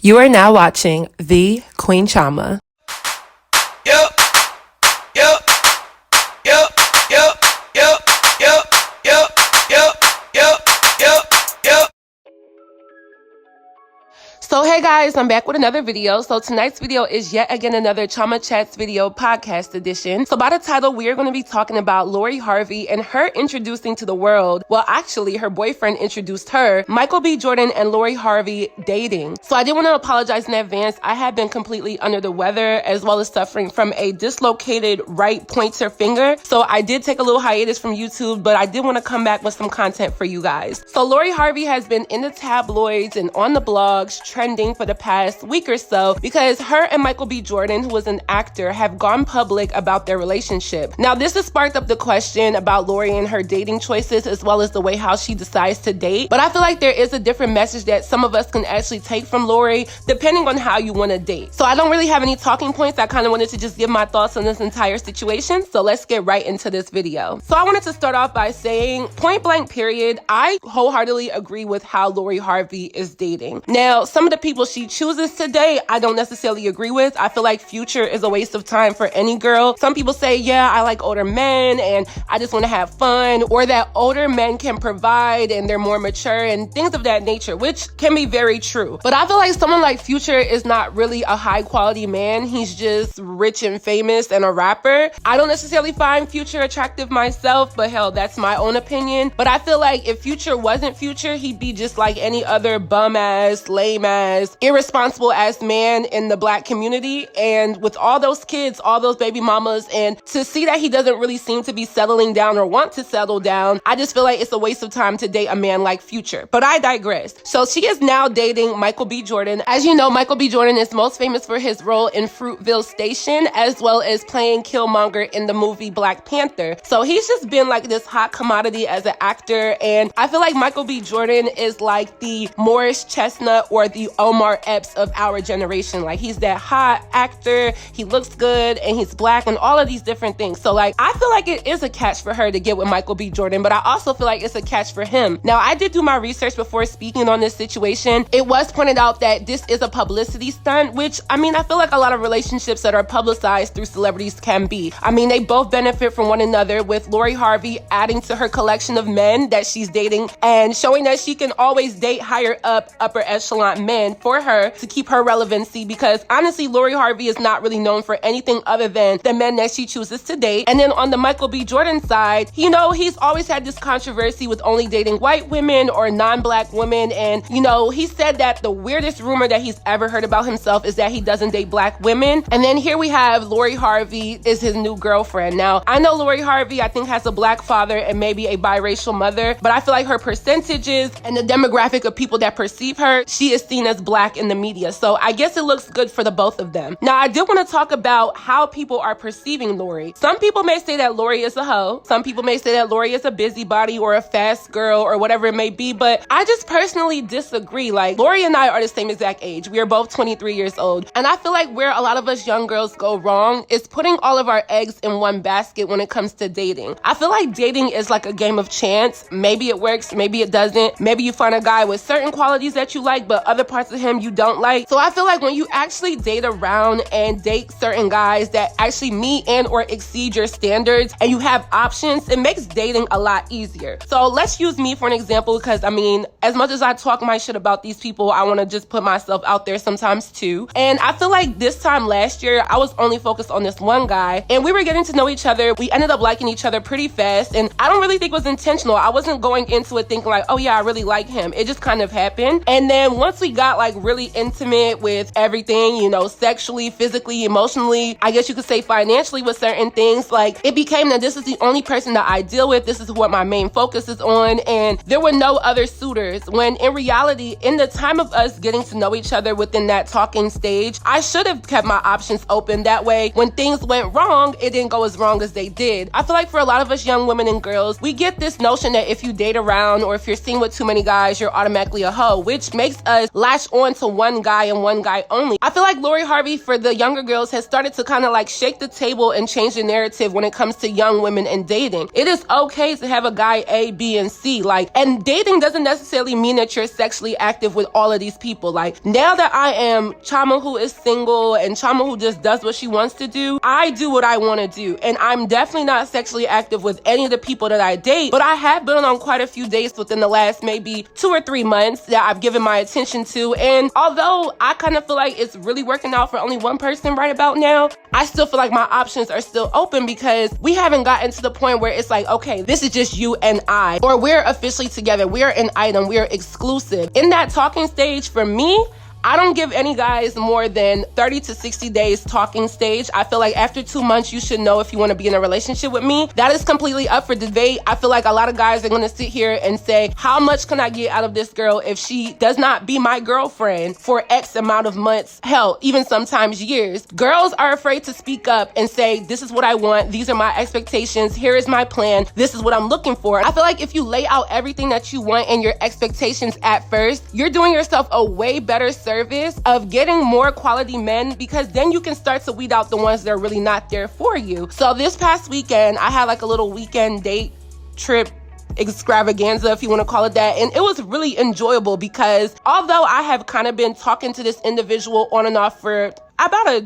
You are now watching the Queen Chioma. Yep, yep, yep, yep, yep, yep, yep, yep, yep, yep, yep. So hey guys, I'm back with another video. So tonight's video is yet again another Chioma Chats video podcast edition. So by the title, we are going to be talking about Lori Harvey and her introducing to the world, well actually her boyfriend introduced her, Michael B. Jordan and Lori Harvey dating. So I did want to apologize in advance. I have been completely under the weather as well as suffering from a dislocated right pointer finger. So I did take a little hiatus from YouTube, but I did want to come back with some content for you guys. So Lori Harvey has been in the tabloids and on the blogs trending for the past week or so because her and Michael B. Jordan, who is an actor, have gone public about their relationship. Now, this has sparked up the question about Lori and her dating choices as well as the way how she decides to date. But I feel like there is a different message that some of us can actually take from Lori depending on how you want to date. So I don't really have any talking points. I kind of wanted to just give my thoughts on this entire situation. So let's get right into this video. So I wanted to start off by saying, point blank period, I wholeheartedly agree with how Lori Harvey is dating. Now, some of the people she chooses to date, I don't necessarily agree with. I feel like Future is a waste of time for any girl. Some people say, yeah, I like older men and I just want to have fun, or that older men can provide and they're more mature and things of that nature, which can be very true. But I feel like someone like Future is not really a high quality man. He's just rich and famous and a rapper. I don't necessarily find Future attractive myself, but hell, that's my own opinion. But I feel like if Future wasn't Future, he'd be just like any other bum ass, lame ass, irresponsible ass man in the black community. And with all those kids, all those baby mamas, and to see that he doesn't really seem to be settling down or want to settle down, I just feel like it's a waste of time to date a man like Future. But I digress. So she is now dating Michael B. Jordan. As you know, Michael B. Jordan is most famous for his role in Fruitvale Station, as well as playing Killmonger in the movie Black Panther. So he's just been like this hot commodity as an actor. And I feel like Michael B. Jordan is like the Morris Chestnut or the Omar Epps of our generation. Like, he's that hot actor, he looks good, and he's black, and all of these different things. So like, I feel like it is a catch for her to get with Michael B. Jordan, but I also feel like it's a catch for him. Now, I did do my research before speaking on this situation. It was pointed out that this is a publicity stunt, which, I mean, I feel like a lot of relationships that are publicized through celebrities can be. I mean, they both benefit from one another, with Lori Harvey adding to her collection of men that she's dating and showing that she can always date higher up, upper echelon men for her to keep her relevancy, because honestly, Lori Harvey is not really known for anything other than the men that she chooses to date. And then on the Michael B. Jordan side, you know, he's always had this controversy with only dating white women or non-black women. And, you know, he said that the weirdest rumor that he's ever heard about himself is that he doesn't date black women. And then here we have Lori Harvey is his new girlfriend. Now, I know Lori Harvey, I think, has a black father and maybe a biracial mother, but I feel like her percentages and the demographic of people that perceive her, she is seen as black in the media. So I guess it looks good for the both of them. Now, I did want to talk about how people are perceiving Lori. Some people may say that Lori is a hoe. Some people may say that Lori is a busybody or a fast girl or whatever it may be, but I just personally disagree. Like, Lori and I are the same exact age. We are both 23 years old. And I feel like where a lot of us young girls go wrong is putting all of our eggs in one basket when it comes to dating. I feel like dating is like a game of chance. Maybe it works, maybe it doesn't. Maybe you find a guy with certain qualities that you like, but other parts of him you don't like. So I feel like when you actually date around and date certain guys that actually meet and or exceed your standards and you have options, it makes dating a lot easier. So let's use me for an example, because I mean, as much as I talk my shit about these people, I want to just put myself out there sometimes too. And I feel like this time last year, I was only focused on this one guy and we were getting to know each other. We ended up liking each other pretty fast, and I don't really think it was intentional. I wasn't going into it thinking like, oh yeah, I really like him. It just kind of happened. And then once we got like really intimate with everything, you know, sexually, physically, emotionally, I guess you could say financially with certain things, like it became that this is the only person that I deal with. This is what my main focus is on. And there were no other suitors, when in reality, in the time of us getting to know each other within that talking stage, I should have kept my options open. That way, when things went wrong, it didn't go as wrong as they did. I feel like for a lot of us young women and girls, we get this notion that if you date around or if you're seen with too many guys, you're automatically a hoe, which makes us latch on to one guy and one guy only. I feel like Lori Harvey, for the younger girls, has started to kind of like shake the table and change the narrative when it comes to young women and dating. It is okay to have a guy A, B, and C. Like, and dating doesn't necessarily mean that you're sexually active with all of these people. Like, now that I am Chioma, who is single, and Chioma, who just does what she wants to do, I do what I want to do. And I'm definitely not sexually active with any of the people that I date, but I have been on quite a few dates within the last maybe 2 or 3 months that I've given my attention to. And although I kind of feel like it's really working out for only one person right about now, I still feel like my options are still open, because we haven't gotten to the point where it's like, okay, this is just you and I, or we're officially together, we're an item, we're exclusive. In that talking stage, for me, I don't give any guys more than 30 to 60 days talking stage. I feel like after 2 months, you should know if you want to be in a relationship with me. That is completely up for debate. I feel like a lot of guys are going to sit here and say, how much can I get out of this girl if she does not be my girlfriend for X amount of months, hell, even sometimes years? Girls are afraid to speak up and say, this is what I want, these are my expectations, here is my plan, this is what I'm looking for. I feel like if you lay out everything that you want and your expectations at first, you're doing yourself a way better service of getting more quality men, because then you can start to weed out the ones that are really not there for you. So this past weekend, I had like a little weekend date trip extravaganza, if you want to call it that, and it was really enjoyable, because although I have kind of been talking to this individual on and off for about a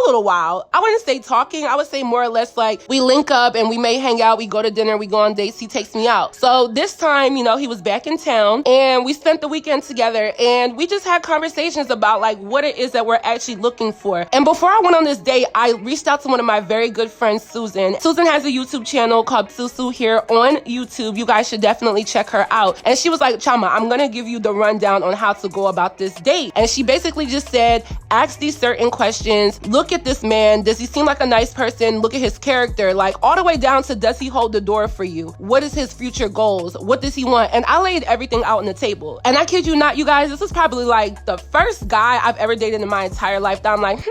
little while. I wouldn't say talking, I would say more or less like we link up and we may hang out, we go to dinner, we go on dates, he takes me out. So this time, you know, he was back in town and we spent the weekend together and we just had conversations about like what it is that we're actually looking for. And before I went on this date, I reached out to one of my very good friends, Susan. Susan has a YouTube channel called Susu here on YouTube. You guys should definitely check her out. And she was like, Chioma, I'm gonna give you the rundown on how to go about this date. And she basically just said, ask these certain questions, look at this man, does he seem like a nice person, look at his character, like all the way down to does he hold the door for you, what is his future goals, what does he want? And I laid everything out on the table. And I kid you not, you guys, this was probably like the first guy I've ever dated in my entire life that I'm like,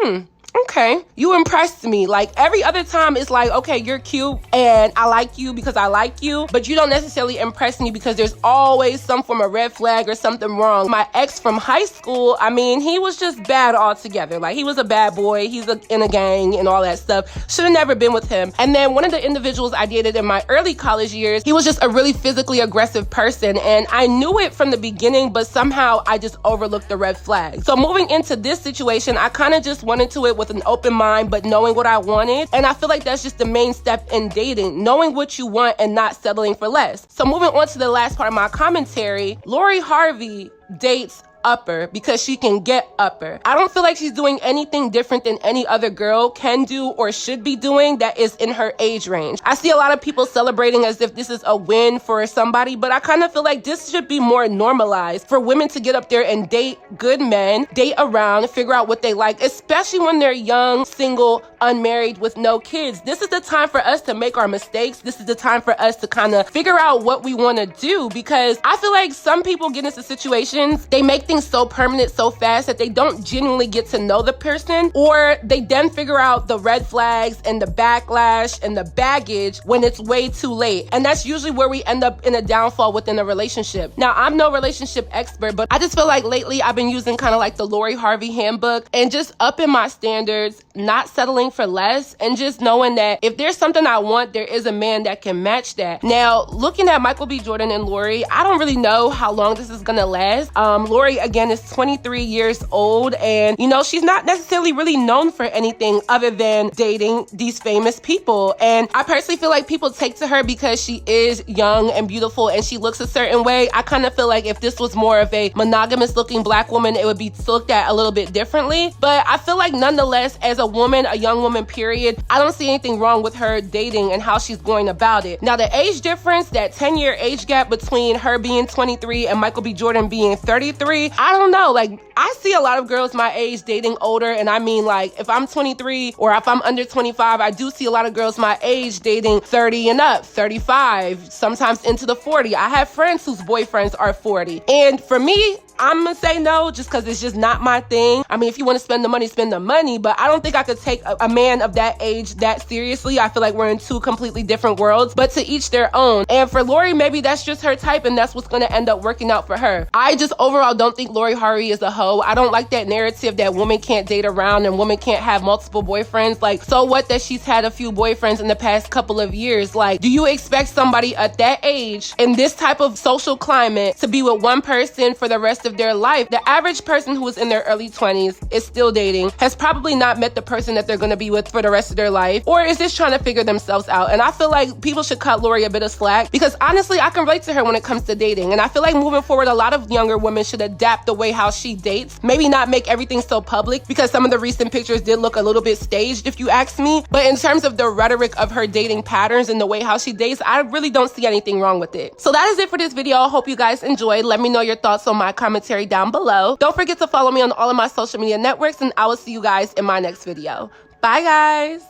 okay, you impressed me. Like every other time it's like, okay, you're cute and I like you because I like you, but you don't necessarily impress me because there's always some form of red flag or something wrong. My ex from high school, I mean, he was just bad altogether. Like he was a bad boy, he's in a gang and all that stuff. Should have never been with him. And then one of the individuals I dated in my early college years, he was just a really physically aggressive person. And I knew it from the beginning, but somehow I just overlooked the red flag. So moving into this situation, I kind of just went into it with an open mind, but knowing what I wanted. And I feel like that's just the main step in dating, knowing what you want and not settling for less. So moving on to the last part of my commentary, Lori Harvey dates upper because she can get upper. I don't feel like she's doing anything different than any other girl can do or should be doing that is in her age range. I see a lot of people celebrating as if this is a win for somebody, but I kind of feel like this should be more normalized for women to get up there and date good men, date around, figure out what they like, especially when they're young, single, unmarried with no kids. This is the time for us to make our mistakes. This is the time for us to kind of figure out what we want to do, because I feel like some people get into situations, they make things so permanent so fast that they don't genuinely get to know the person, or they then figure out the red flags and the backlash and the baggage when it's way too late. And that's usually where we end up in a downfall within a relationship. Now, I'm no relationship expert, but I just feel like lately I've been using kind of like the Lori Harvey handbook and just upping my standards, not settling for less, and just knowing that if there's something I want, there is a man that can match that. Now, looking at Michael B. Jordan and Lori, I don't really know how long this is gonna last. Lori, again, is 23 years old, and you know, she's not necessarily really known for anything other than dating these famous people. And I personally feel like people take to her because she is young and beautiful and she looks a certain way. I kind of feel like if this was more of a monogamous looking black woman, it would be looked at a little bit differently. But I feel like nonetheless, as a woman, a young woman, period, I don't see anything wrong with her dating and how she's going about it. Now, the age difference, that 10-year age gap between her being 23 and Michael B. Jordan being 33, I don't know. Like, I see a lot of girls my age dating older, and I mean, like, if I'm 23 or if I'm under 25, I do see a lot of girls my age dating 30 and up, 35, sometimes into the 40. I have friends whose boyfriends are 40. And for me, I'm gonna say no just because it's just not my thing. I mean, if you want to spend the money, spend the money, but I don't think I could take a man of that age that seriously. I feel like we're in two completely different worlds, but to each their own. And for Lori, maybe that's just her type and that's what's gonna end up working out for her. I just overall don't think Lori Harvey is a hoe. I don't like that narrative that women can't date around and women can't have multiple boyfriends. Like, so what that she's had a few boyfriends in the past couple of years? Like, do you expect somebody at that age in this type of social climate to be with one person for the rest of their life? The average person who is in their early 20s is still dating, has probably not met the person that they're gonna be with for the rest of their life, or is just trying to figure themselves out. And I feel like people should cut Lori a bit of slack because honestly, I can relate to her when it comes to dating. And I feel like moving forward, a lot of younger women should adapt the way how she dates. Maybe not make everything so public because some of the recent pictures did look a little bit staged if you ask me. But in terms of the rhetoric of her dating patterns and the way how she dates, I really don't see anything wrong with it. So that is it for this video. I hope you guys enjoyed. Let me know your thoughts on my commentary down below. Don't forget to follow me on all of my social media networks and I will see you guys in my next video. Bye guys.